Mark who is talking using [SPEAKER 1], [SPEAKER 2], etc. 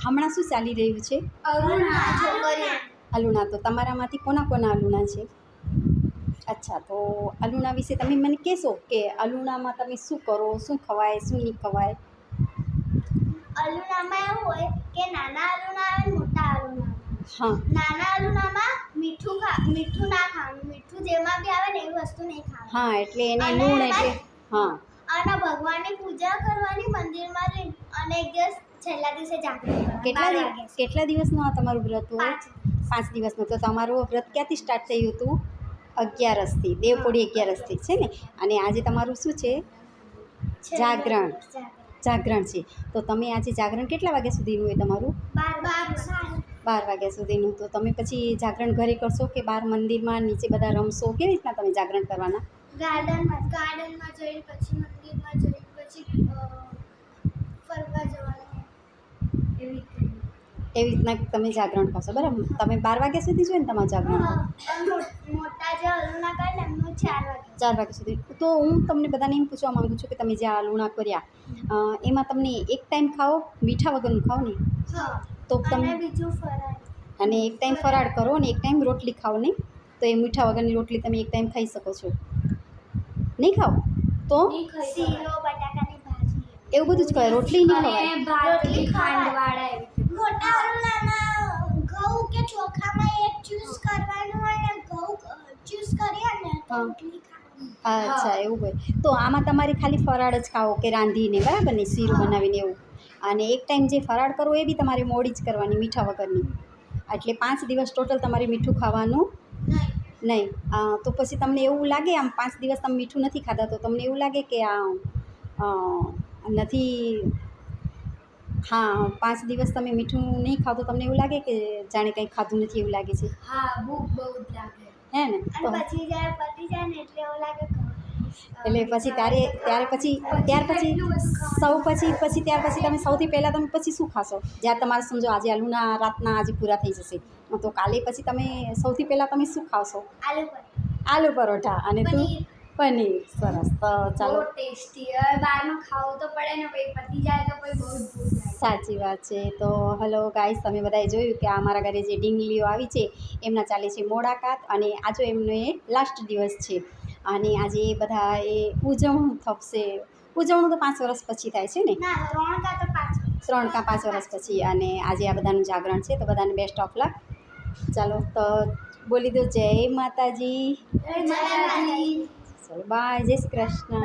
[SPEAKER 1] હમણાં શું ચાલી રહ્યું છે? અલુણા. તો તમારામાંથી કોના કોના અલુણા છે? અચ્છા, તો અલુણા વિશે તમે મને કહેશો કે અલુણામાં તમે શું કરો, શું ખવાય, શું નહીં ખવાય?
[SPEAKER 2] અલુણામાં એવું હોય કે નાના અલુણા આવે ને મોટા અલુણા.
[SPEAKER 1] હા.
[SPEAKER 2] નાના અલુણામાં મીઠું ના ખાવાનું, મીઠું જેમાં બી આવે ને એવી વસ્તુ નહીં ખાવાની.
[SPEAKER 1] હા, એટલે એને લૂણ એટલે હા.
[SPEAKER 2] અને ભગવાનની પૂજા કરવાની મંદિરમાં જઈને અને એક દિવસ છેલ્લા દિવસે જાગરણ કરવાનું.
[SPEAKER 1] કેટલા દિવસનું આ તમારું વ્રત હોય?
[SPEAKER 2] 5
[SPEAKER 1] દિવસનું. તો તમારું વ્રત ક્યાંથી સ્ટાર્ટ થયું હતું? 11સથી, દેવપોઢી 11સથી છે ને. અને આજે તમારું શું છે? જાગરણ છે. તો તમે આજે જાગરણ કેટલા વાગ્યા સુધીનું હોય તમારું? 12 વાગ્યા સુધીનું. તો તમે પછી જાગરણ ઘરે કરશો કે બહાર મંદિરમાં નીચે બધા રમશો? કેવી રીતના તમે જાગરણ કરવાના?
[SPEAKER 2] ગાર્ડનમાં જઈને પછી મંદિરમાં જઈને પછી ફરવા જવાનું.
[SPEAKER 1] એવી રીતના તમે જાગરણ કરશો, બરાબર? તમે 12 વાગ્યા સુધી જોઈએ ને તમારું જાગરણ?
[SPEAKER 2] મોટા જે અલુણા કરે ને એમનું 4
[SPEAKER 1] વાગ્યા સુધી. તો હું તમને બધાને એમ પૂછવા માગું છું કે તમે જે આ અલુણા કર્યા એમાં તમને એક ટાઈમ ખાઓ, મીઠા વગરનું ખાઓ ને? તો તમે
[SPEAKER 2] બીજું ફરાળ.
[SPEAKER 1] અને એક ટાઈમ ફરાળ કરો ને એક ટાઈમ રોટલી ખાઓ નહીં? તો એ મીઠા વગરની રોટલી તમે એક ટાઈમ ખાઈ શકો છો. નહીં ખાઓ તો
[SPEAKER 2] શીરો બટાકાની ભાજી
[SPEAKER 1] એવું બધું જ કહે, રોટલી નહીં ખવાય.
[SPEAKER 2] રોટલી ખાંડવાળા મોટા અલુણામાં ઘઉં કે ચોખામાં એક ચૂઝ કરવાનું અને ઘઉં ચૂઝ કરીએ ને તો રોટલી ખાવાની.
[SPEAKER 1] અચ્છા, એવું હોય. તો આમાં તમારે ખાલી ફરાળ જ ખાઓ કે રાંધીને, બરાબર ને? શીરું બનાવીને એવું. અને એક ટાઈમ જે ફરાળ કરવો એ બી તમારે મોડી જ કરવાની, મીઠા વગરની. એટલે 5 દિવસ ટોટલ તમારે મીઠું ખાવાનું નહીં. તો પછી તમને એવું લાગે આમ 5 દિવસ તમે મીઠું નથી ખાતા તો તમને એવું લાગે કે નથી? હા, 5 દિવસ તમે મીઠું નહીં ખાવ તો તમને એવું લાગે કે જાણે કંઈ ખાધું નથી એવું લાગે છે?
[SPEAKER 2] હા, ભૂખ બહુ જ લાગે.
[SPEAKER 1] હે ને? તો
[SPEAKER 2] પછી જ્યારે પતી જાય ને એટલે એવું લાગે
[SPEAKER 1] એટલે પછી ત્યાર પછી તમે સૌથી પહેલાં તમે પછી શું ખાશો? જ્યારે તમારે સમજો આજે અલુણા રાતના આજે પૂરા થઈ જશે તો કાલે પછી તમે સૌથી પહેલાં તમે શું ખાશો? આલુ પરોઠા. અને તું? પનીર. સરસ. તો ચાલો,
[SPEAKER 2] ટેસ્ટી. હવે બહારનું ખાવું તો પડે ને, પછી પતી જાય તો પછી બહુ જ ભૂખ લાગે.
[SPEAKER 1] સાચી વાત છે. તો હલો ગાઈસ, તમે બધાએ જોયું કે અમારા ઘરે જે ઢીંગલીઓ આવી છે એમના ચાલે છે મોડાકાત અને આજે એમનો એ લાસ્ટ દિવસ છે. અને આજે બધા એ ઉજવણું થપશે. ઉજવણું તો 5 વર્ષ પછી થાય છે ને? 3 કાં 5 વર્ષ પછી. અને આજે આ બધાનું જાગરણ છે. તો બધાને બેસ્ટ ઓફ લક. ચાલો તો બોલી દો જય માતાજી.
[SPEAKER 2] જય માતાજી.
[SPEAKER 1] ચલો બાય. જય શ્રી કૃષ્ણ.